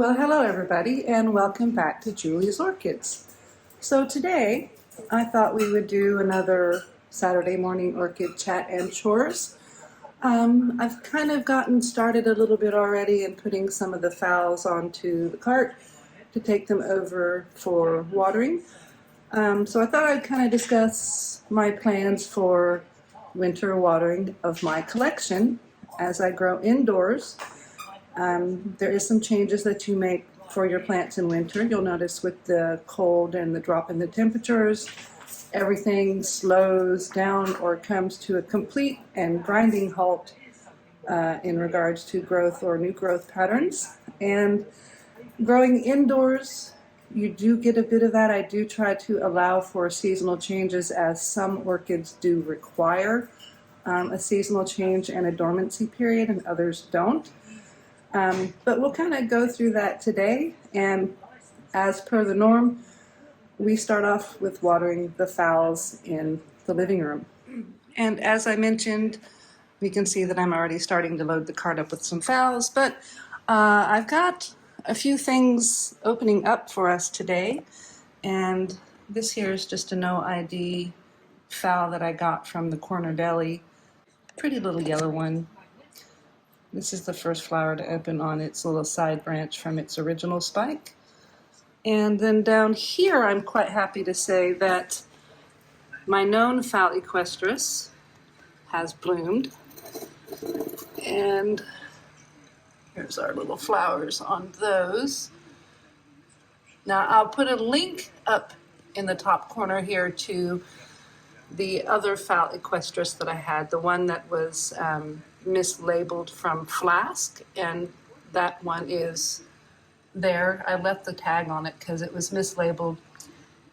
Well, hello everybody, and welcome back to Julie's Orchids. So today, I thought we would do another Saturday morning orchid chat and chores. I've kind of gotten started a little bit already in putting some of the phals onto the cart to take them over for watering. So I thought I'd kind of discuss my plans for winter watering of my collection as I grow indoors. There is some changes that you make for your plants in winter. You'll notice with the cold and the drop in the temperatures, everything slows down or comes to a complete and grinding halt in regards to growth or new growth patterns. And growing indoors, you do get a bit of that. I do try to allow for seasonal changes, as some orchids do require a seasonal change and a dormancy period, and others don't. But we'll kind of go through that today, and as per the norm, we start off with watering the phals in the living room. And as I mentioned, we can see that I'm already starting to load the cart up with some phals, but I've got a few things opening up for us today, and this here is just a no ID phal that I got from the corner deli. Pretty little yellow one. This is the first flower to open on its little side branch from its original spike. And then down here, I'm quite happy to say that my known phal equestris has bloomed. And here's our little flowers on those. Now I'll put a link up in the top corner here to the other phal equestris that I had, the one that was mislabeled from Flask, and that one is there. I left the tag on it because it was mislabeled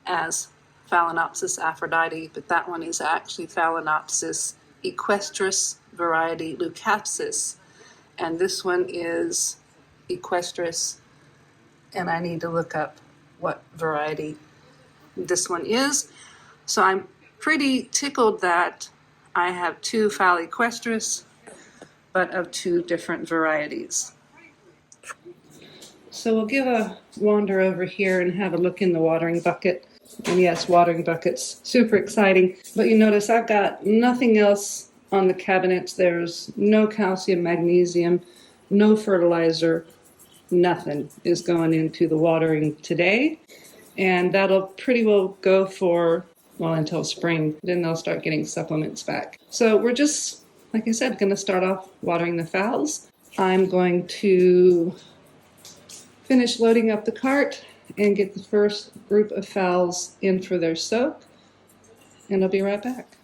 as Phalaenopsis aphrodite, but that one is actually Phalaenopsis equestris variety leucopsis, and this one is equestris, and I need to look up what variety this one is. So I'm pretty tickled that I have two phal equestris, but of two different varieties. So we'll give a wander over here and have a look in the watering bucket. And yes, watering buckets, super exciting. But you notice I've got nothing else on the cabinets. There's no calcium, magnesium, no fertilizer, nothing is going into the watering today. And that'll pretty well go for, well, until spring. Then they'll start getting supplements back. So we're just, like I said, going to start off watering the phals. I'm going to finish loading up the cart and get the first group of phals in for their soak, and I'll be right back.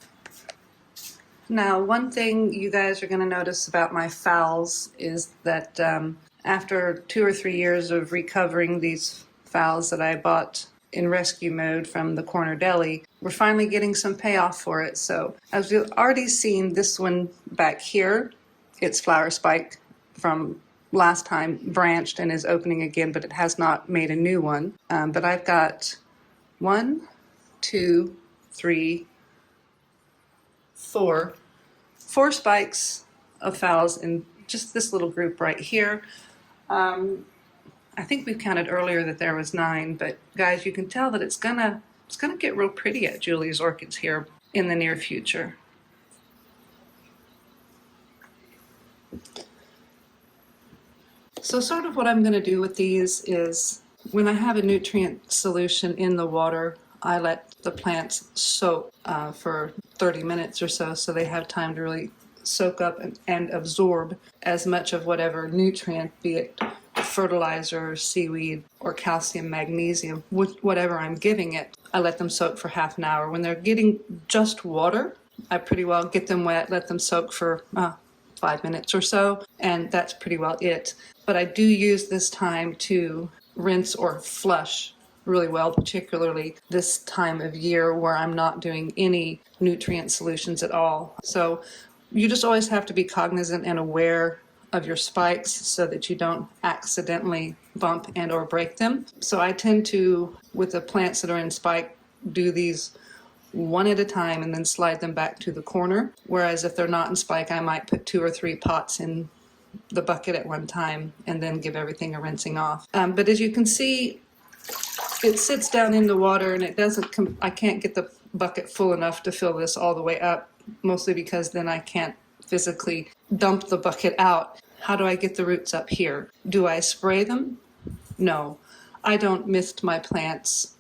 Now, one thing you guys are going to notice about my phals is that after 2 or 3 years of recovering these phals that I bought in rescue mode from the corner deli, we're finally getting some payoff for it. So as you've already seen, this one back here, its flower spike from last time branched and is opening again, but it has not made a new one. But I've got 1, 2, 3, 4 spikes of phals in just this little group right here. I think we counted earlier that there was 9, but guys, you can tell that it's gonna get real pretty at Julie's Orchids here in the near future. So sort of what I'm gonna do with these is, when I have a nutrient solution in the water, I let the plants soak for 30 minutes or so they have time to really soak up and absorb as much of whatever nutrient, be it fertilizer, seaweed, or calcium, magnesium, whatever I'm giving it. I let them soak for half an hour. When they're getting just water, I pretty well get them wet, let them soak for 5 minutes or so, and that's pretty well it. But I do use this time to rinse or flush really well, particularly this time of year where I'm not doing any nutrient solutions at all. So you just always have to be cognizant and aware of your spikes so that you don't accidentally bump and or break them. So I tend to, with the plants that are in spike, do these one at a time and then slide them back to the corner. Whereas if they're not in spike, I might put 2 or 3 pots in the bucket at one time and then give everything a rinsing off. But as you can see, it sits down in the water and it doesn't, I can't get the bucket full enough to fill this all the way up, mostly because then I can't physically dump the bucket out. How do I get the roots up here? Do I spray them? No, I don't mist my plants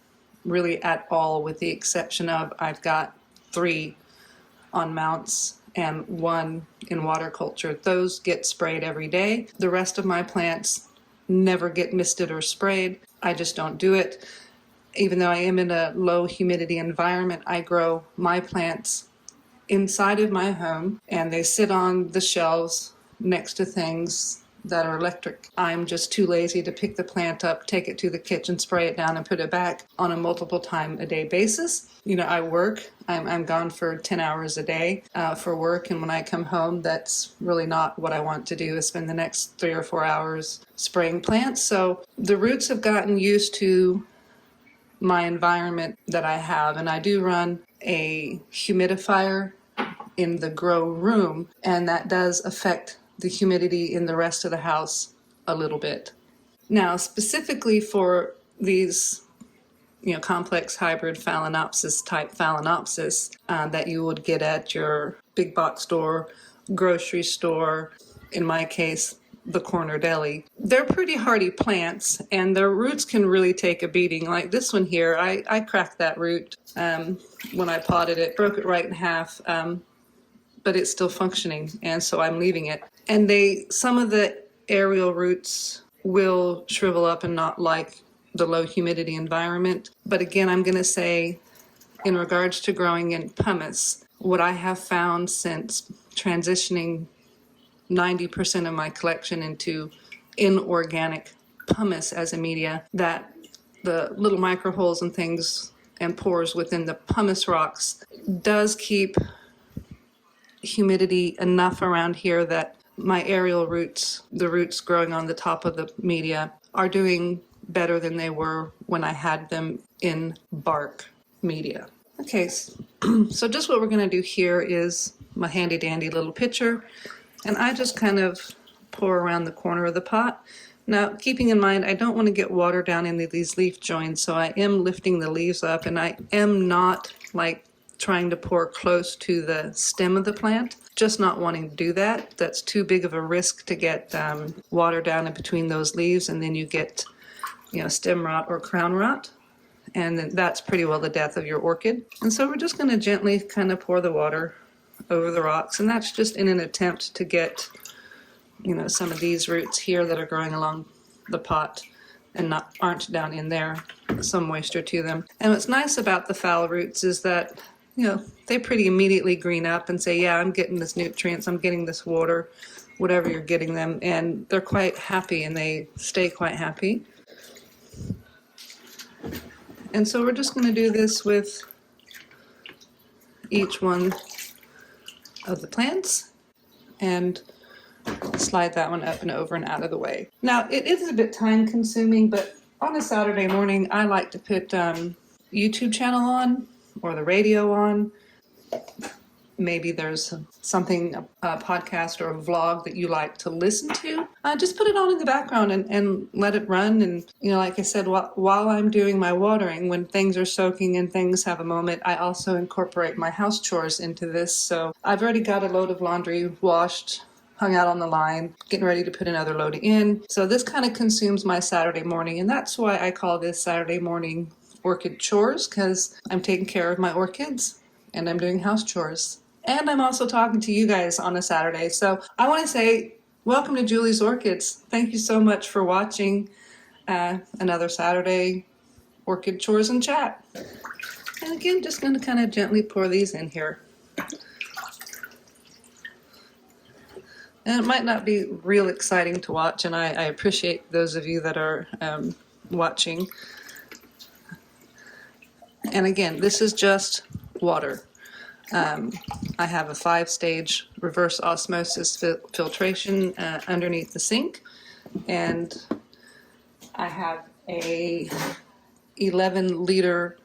really at all, with the exception of I've got 3 on mounts and 1 in water culture. Those get sprayed every day. The rest of my plants never get misted or sprayed. I just don't do it. Even though I am in a low humidity environment, I grow my plants inside of my home and they sit on the shelves next to things that are electric. I'm just too lazy to pick the plant up, take it to the kitchen, spray it down, and put it back on a multiple time a day basis. You know, I work. I'm gone for 10 hours a day for work, and when I come home, that's really not what I want to do, is spend the next 3 or 4 hours spraying plants. So the roots have gotten used to my environment that I have, and I do run a humidifier in the grow room, and that does affect the humidity in the rest of the house a little bit. Now, specifically for these, complex hybrid phalaenopsis type phalaenopsis that you would get at your big box store, grocery store, in my case, the corner deli. They're pretty hardy plants, and their roots can really take a beating. Like this one here, I cracked that root when I potted it, broke it right in half, but it's still functioning, and so I'm leaving it. And some of the aerial roots will shrivel up and not like the low humidity environment. But again, I'm going to say, in regards to growing in pumice, what I have found since transitioning 90% of my collection into inorganic pumice as a media, that the little micro holes and things and pores within the pumice rocks does keep humidity enough around here that my aerial roots, the roots growing on the top of the media, are doing better than they were when I had them in bark media. Okay, so just what we're going to do here is my handy dandy little pitcher, and I just kind of pour around the corner of the pot. Now, keeping in mind, I don't want to get water down into these leaf joins, so I am lifting the leaves up, and I am not trying to pour close to the stem of the plant, just not wanting to do that. That's too big of a risk to get water down in between those leaves, and then you get stem rot or crown rot, and then that's pretty well the death of your orchid. And so we're just going to gently kind of pour the water over the rocks, and that's just in an attempt to get some of these roots here that are growing along the pot and aren't down in there, some moisture to them. And what's nice about the phal roots is that they pretty immediately green up and say, yeah, I'm getting this nutrients, I'm getting this water, whatever you're getting them, and they're quite happy, and they stay quite happy. And so we're just going to do this with each one of the plants and slide that one up and over and out of the way. Now, it is a bit time consuming, but on a Saturday morning, I like to put YouTube channel on or the radio on. Maybe there's something, a podcast or a vlog that you like to listen to. Just put it on in the background and let it run. And, like I said, while I'm doing my watering, when things are soaking and things have a moment, I also incorporate my house chores into this. So I've already got a load of laundry washed, hung out on the line, getting ready to put another load in. So this kind of consumes my Saturday morning. And that's why I call this Saturday morning orchid chores, because I'm taking care of my orchids and I'm doing house chores. And I'm also talking to you guys on a Saturday. So I want to say, welcome to Julie's Orchids. Thank you so much for watching another Saturday orchid chores and chat. And again, just going to kind of gently pour these in here. And it might not be real exciting to watch, and I appreciate those of you that are watching. And again, this is just water. I have a 5-stage reverse osmosis filtration underneath the sink, and I have a 11-liter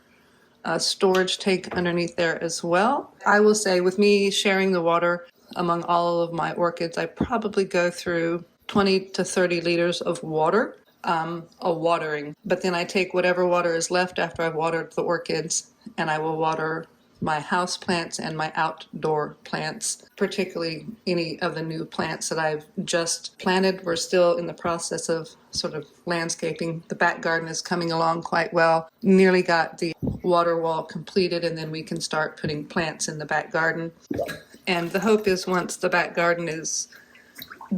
storage tank underneath there as well. I will say, with me sharing the water, among all of my orchids, I probably go through 20 to 30 liters of water, a watering. But then I take whatever water is left after I've watered the orchids, and I will water my house plants and my outdoor plants, particularly any of the new plants that I've just planted. We're still in the process of sort of landscaping. The back garden is coming along quite well. Nearly got the water wall completed, and then we can start putting plants in the back garden. And the hope is once the back garden is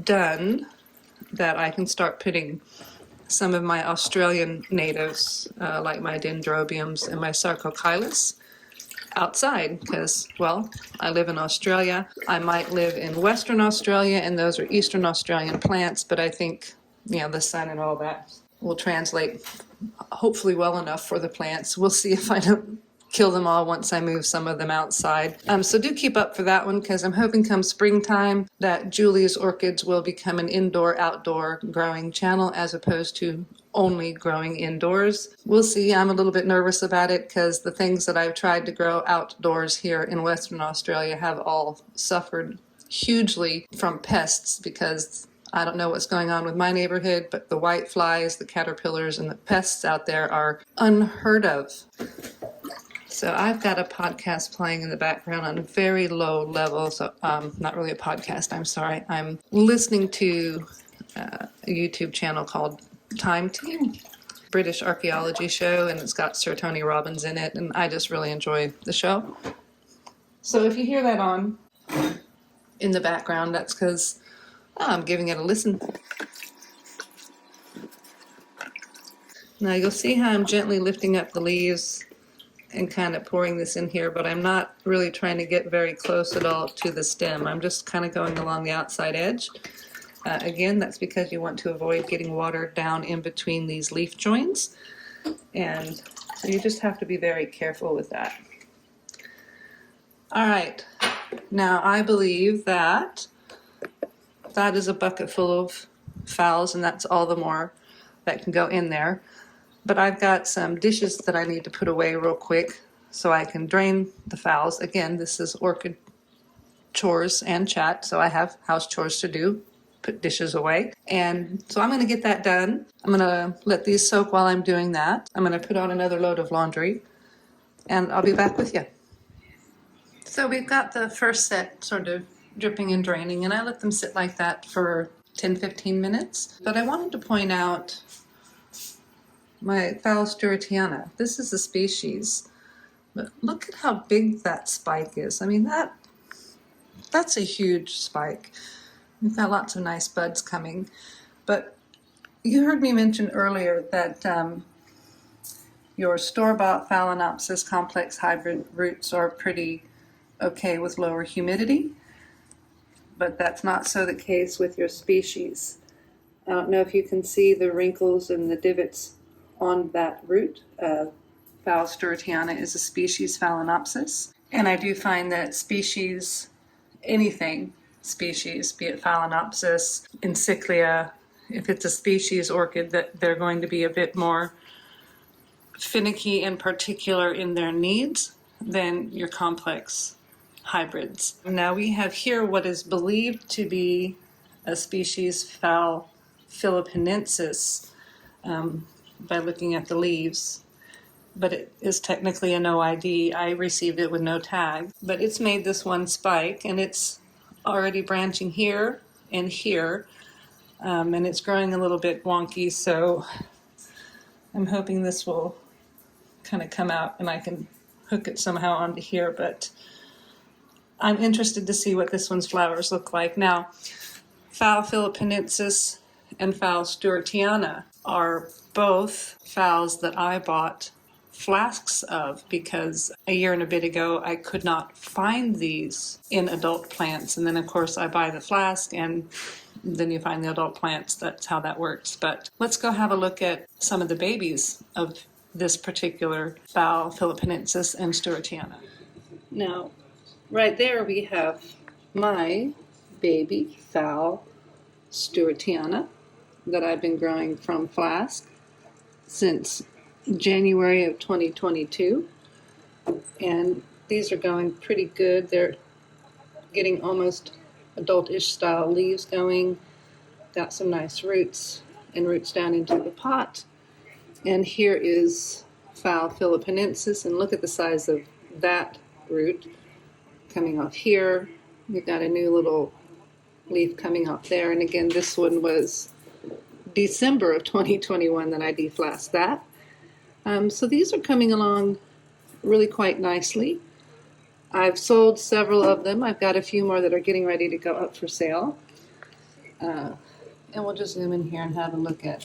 done, that I can start putting some of my Australian natives, like my dendrobiums and my sarcochilus, outside, because, well, I live in Australia. I might live in Western Australia, and those are Eastern Australian plants, but I think, the sun and all that will translate hopefully well enough for the plants. We'll see if I don't kill them all once I move some of them outside. So do keep up for that one, because I'm hoping come springtime that Julie's Orchids will become an indoor-outdoor growing channel as opposed to only growing indoors. We'll see. I'm a little bit nervous about it because the things that I've tried to grow outdoors here in Western Australia have all suffered hugely from pests, because I don't know what's going on with my neighborhood, but the white flies, the caterpillars, and the pests out there are unheard of. So I've got a podcast playing in the background on a very low level. So not really a podcast, I'm sorry. I'm listening to a YouTube channel called Time Team, British archaeology show, and it's got Sir Tony Robbins in it, and I just really enjoy the show. So if you hear that on in the background, that's because I'm giving it a listen. Now you'll see how I'm gently lifting up the leaves and kind of pouring this in here, but I'm not really trying to get very close at all to the stem. I'm just kind of going along the outside edge. Again, that's because you want to avoid getting water down in between these leaf joins, and so you just have to be very careful with that. All right, now I believe that is a bucket full of phals, and that's all the more that can go in there. But I've got some dishes that I need to put away real quick so I can drain the phals. Again, this is Orchid chores and chat, so I have house chores to do, put dishes away. And so I'm going to get that done. I'm going to let these soak while I'm doing that. I'm going to put on another load of laundry, and I'll be back with you. So we've got the first set sort of dripping and draining, and I let them sit like that for 10-15 minutes. But I wanted to point out my Phal Stewartiana. This is a species, but look at how big that spike is. I mean, that's a huge spike. We've got lots of nice buds coming. But you heard me mention earlier that your store-bought Phalaenopsis complex hybrid roots are pretty okay with lower humidity, but that's not so the case with your species. I don't know if you can see the wrinkles and the divots on that root. Phal Stewartiana is a species Phalaenopsis, and I do find that species, anything species, be it Phalaenopsis, Encyclia, if it's a species orchid, that they're going to be a bit more finicky and particular in their needs than your complex hybrids. Now we have here what is believed to be a species Phal philippinensis, by looking at the leaves, but it is technically a no ID. I received it with no tag, but it's made this one spike, and it's already branching here and here, and it's growing a little bit wonky, so I'm hoping this will kind of come out and I can hook it somehow onto here, but I'm interested to see what this one's flowers look like. Now, Phal philippinensis and Phal Stewartiana are both phals that I bought flasks of, because a year and a bit ago I could not find these in adult plants, and then of course I buy the flask and then you find the adult plants. That's how that works. But let's go have a look at some of the babies of this particular Phal philippinensis and Stewartiana. Now, right there we have my baby Phal Stewartiana that I've been growing from flask since January of 2022, and these are going pretty good. They're getting almost adultish style leaves going. Got some nice roots and roots down into the pot. And here is Phal philippinensis, and look at the size of that root coming off here. We've got a new little leaf coming off there. And again, this one was December of 2021 that I deflasked that. So these are coming along really quite nicely. I've sold several of them. I've got a few more that are getting ready to go up for sale. And we'll just zoom in here and have a look at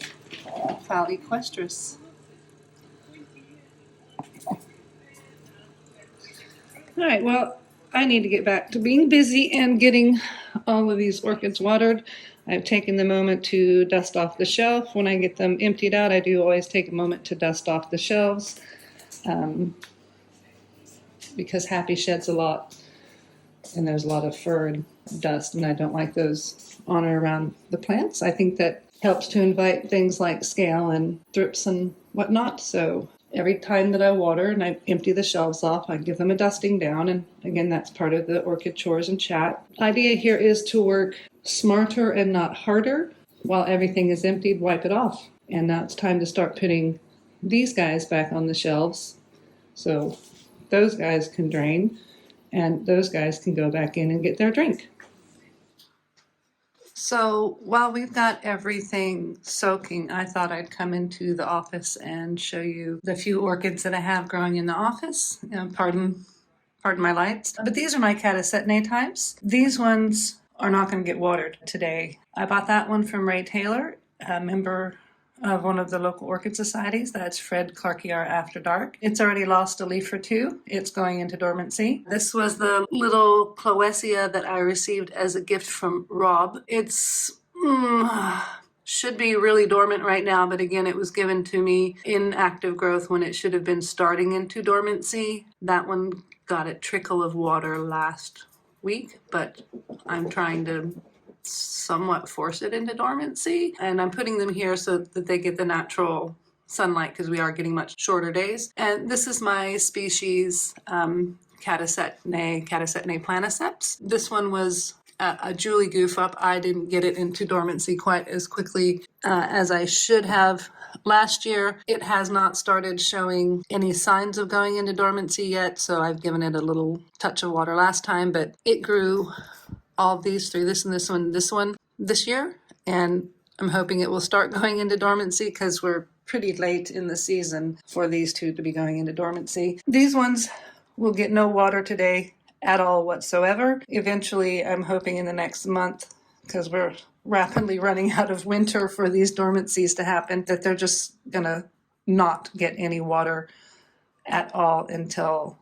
Phal equestris. All right, well, I need to get back to being busy and getting all of these orchids watered. I've taken the moment to dust off the shelf. When I get them emptied out, I do always take a moment to dust off the shelves because Happy sheds a lot, and there's a lot of fur and dust, and I don't like those on or around the plants. I think that helps to invite things like scale and thrips and whatnot. So every time that I water and I empty the shelves off, I give them a dusting down. And again, that's part of the orchid chores and chat. Idea here is to work smarter and not harder. While everything is emptied, wipe it off. And now it's time to start putting these guys back on the shelves. So those guys can drain and those guys can go back in and get their drink. So while we've got everything soaking, I thought I'd come into the office and show you the few orchids that I have growing in the office. Pardon my lights. But these are my Catasetinae types. These ones are not going to get watered today. I bought that one from Ray Taylor, a member of one of the local orchid societies. That's Fred Clarkiar After Dark. It's already lost a leaf or two. It's going into dormancy. This was the little Cloesia that I received as a gift from Rob. It's should be really dormant right now, but again, it was given to me in active growth when it should have been starting into dormancy. That one got a trickle of water last week, but I'm trying to somewhat force it into dormancy, and I'm putting them here so that they get the natural sunlight because we are getting much shorter days. And this is my species Catasetinae planiceps. This one was a Julie goof up. I didn't get it into dormancy quite as quickly as I should have. Last year, it has not started showing any signs of going into dormancy yet, so I've given it a little touch of water last time, but it grew all of these through this one this year, and I'm hoping it will start going into dormancy because we're pretty late in the season for these two to be going into dormancy. These ones will get no water today at all whatsoever. Eventually, I'm hoping in the next month, because we're rapidly running out of winter for these dormancies to happen, that they're just gonna not get any water at all until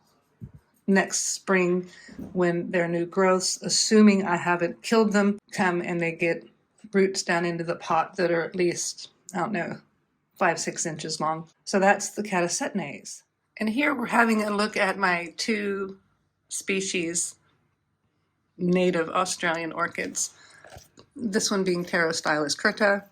next spring when their new growths, assuming I haven't killed them, come and they get roots down into the pot that are at least, 5-6 inches long. So that's the Catasetinaes. And here we're having a look at my two species native Australian orchids. This one being Pterostylis curta,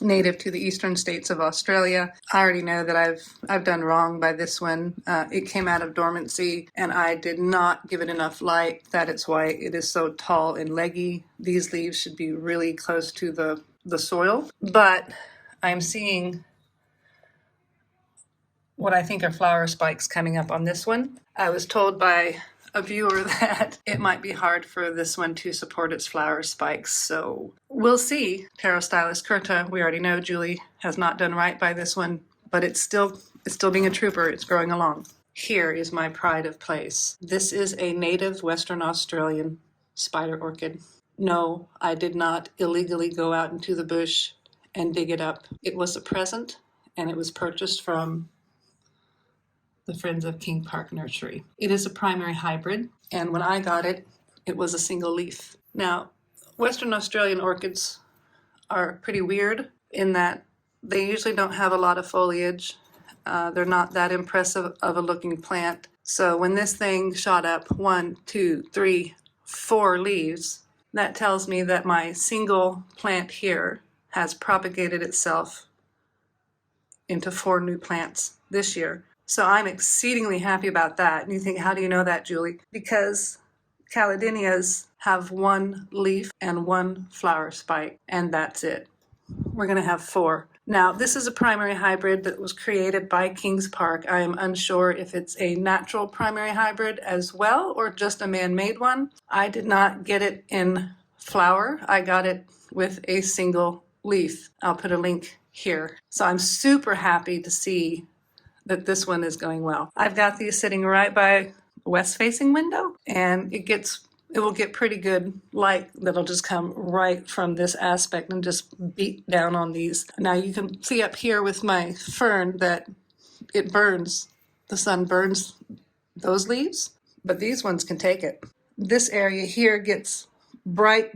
native to the eastern states of Australia. I already know that I've done wrong by this one. It came out of dormancy and I did not give it enough light. That is why it is so tall and leggy. These leaves should be really close to the soil, but I'm seeing what I think are flower spikes coming up on this one. I was told by a viewer that it might be hard for this one to support its flower spikes, so we'll see. Pterostylis curta, we already know Julie has not done right by this one, but it's still being a trooper. It's growing along. Here is my pride of place. This is a native Western Australian spider orchid. No, I did not illegally go out into the bush and dig it up. It was a present, and it was purchased from the Friends of King Park Nursery. It is a primary hybrid, and when I got it, it was a single leaf. Now, Western Australian orchids are pretty weird in that they usually don't have a lot of foliage. They're not that impressive of a looking plant. So when this thing shot up 1, 2, 3, 4 leaves, that tells me that my single plant here has propagated itself into 4 new plants this year. So I'm exceedingly happy about that. And you think, how do you know that, Julie? Because caladineas have one leaf and one flower spike, and that's it. We're going to have 4. Now, this is a primary hybrid that was created by Kings Park. I am unsure if it's a natural primary hybrid as well or just a man-made one. I did not get it in flower. I got it with a single leaf. I'll put a link here. So I'm super happy to see that this one is going well. I've got these sitting right by a west-facing window, and it will get pretty good light that'll just come right from this aspect and just beat down on these. Now you can see up here with my fern that it burns. The sun burns those leaves, but these ones can take it. This area here gets bright,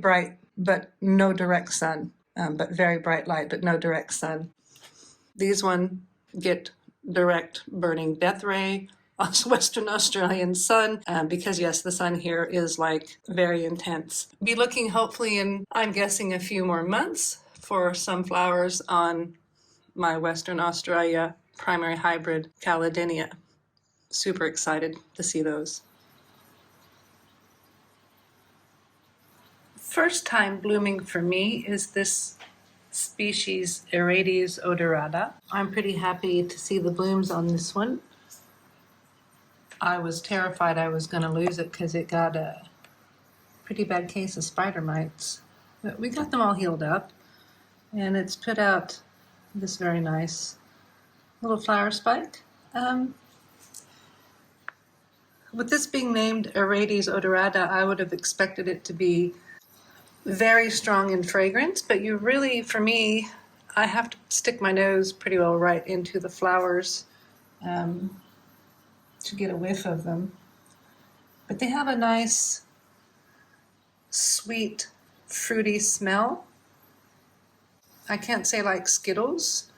but no direct sun, but very bright light, but no direct sun. These ones get direct burning death ray, Western Australian sun, because yes, the sun here is like very intense. Be looking hopefully in, I'm guessing, a few more months for some flowers on my Western Australia primary hybrid Caladinia. Super excited to see those. First time blooming for me is this species Orchids odorata. I'm pretty happy to see the blooms on this one. I was terrified I was going to lose it because it got a pretty bad case of spider mites. But we got them all healed up, and it's put out this very nice little flower spike. With this being named Orchids odorata, I would have expected it to be very strong in fragrance, but you really, for me, I have to stick my nose pretty well right into the flowers to get a whiff of them. But they have a nice, sweet, fruity smell. I can't say like Skittles,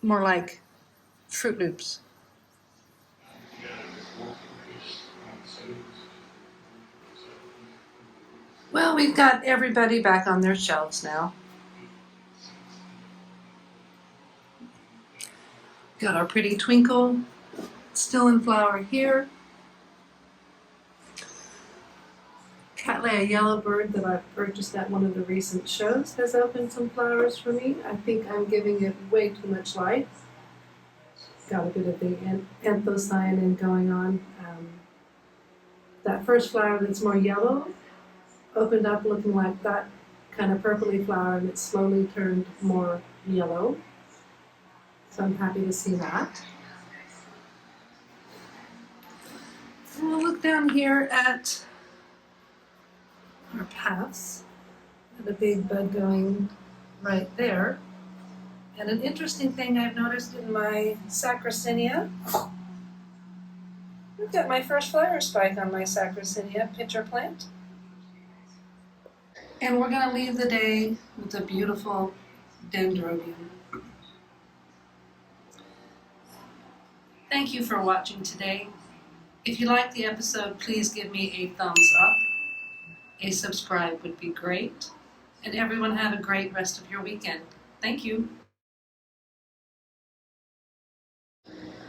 more like Fruit Loops. Well, we've got everybody back on their shelves now. Got our pretty Twinkle still in flower here. Cattleya yellowbird that I purchased at one of the recent shows has opened some flowers for me. I think I'm giving it way too much light. Got a bit of the anthocyanin going on. That first flower that's more yellow opened up looking like that kind of purpley flower, and it slowly turned more yellow. So I'm happy to see that. And we'll look down here at our paths, and a big bud going right there. And an interesting thing I've noticed in my Sacrosinia, I've got my first flower spike on my Sacrosinia pitcher plant. And we're going to leave the day with a beautiful dendrobium. Thank you for watching today. If you liked the episode, please give me a thumbs up. A subscribe would be great. And everyone have a great rest of your weekend. Thank you.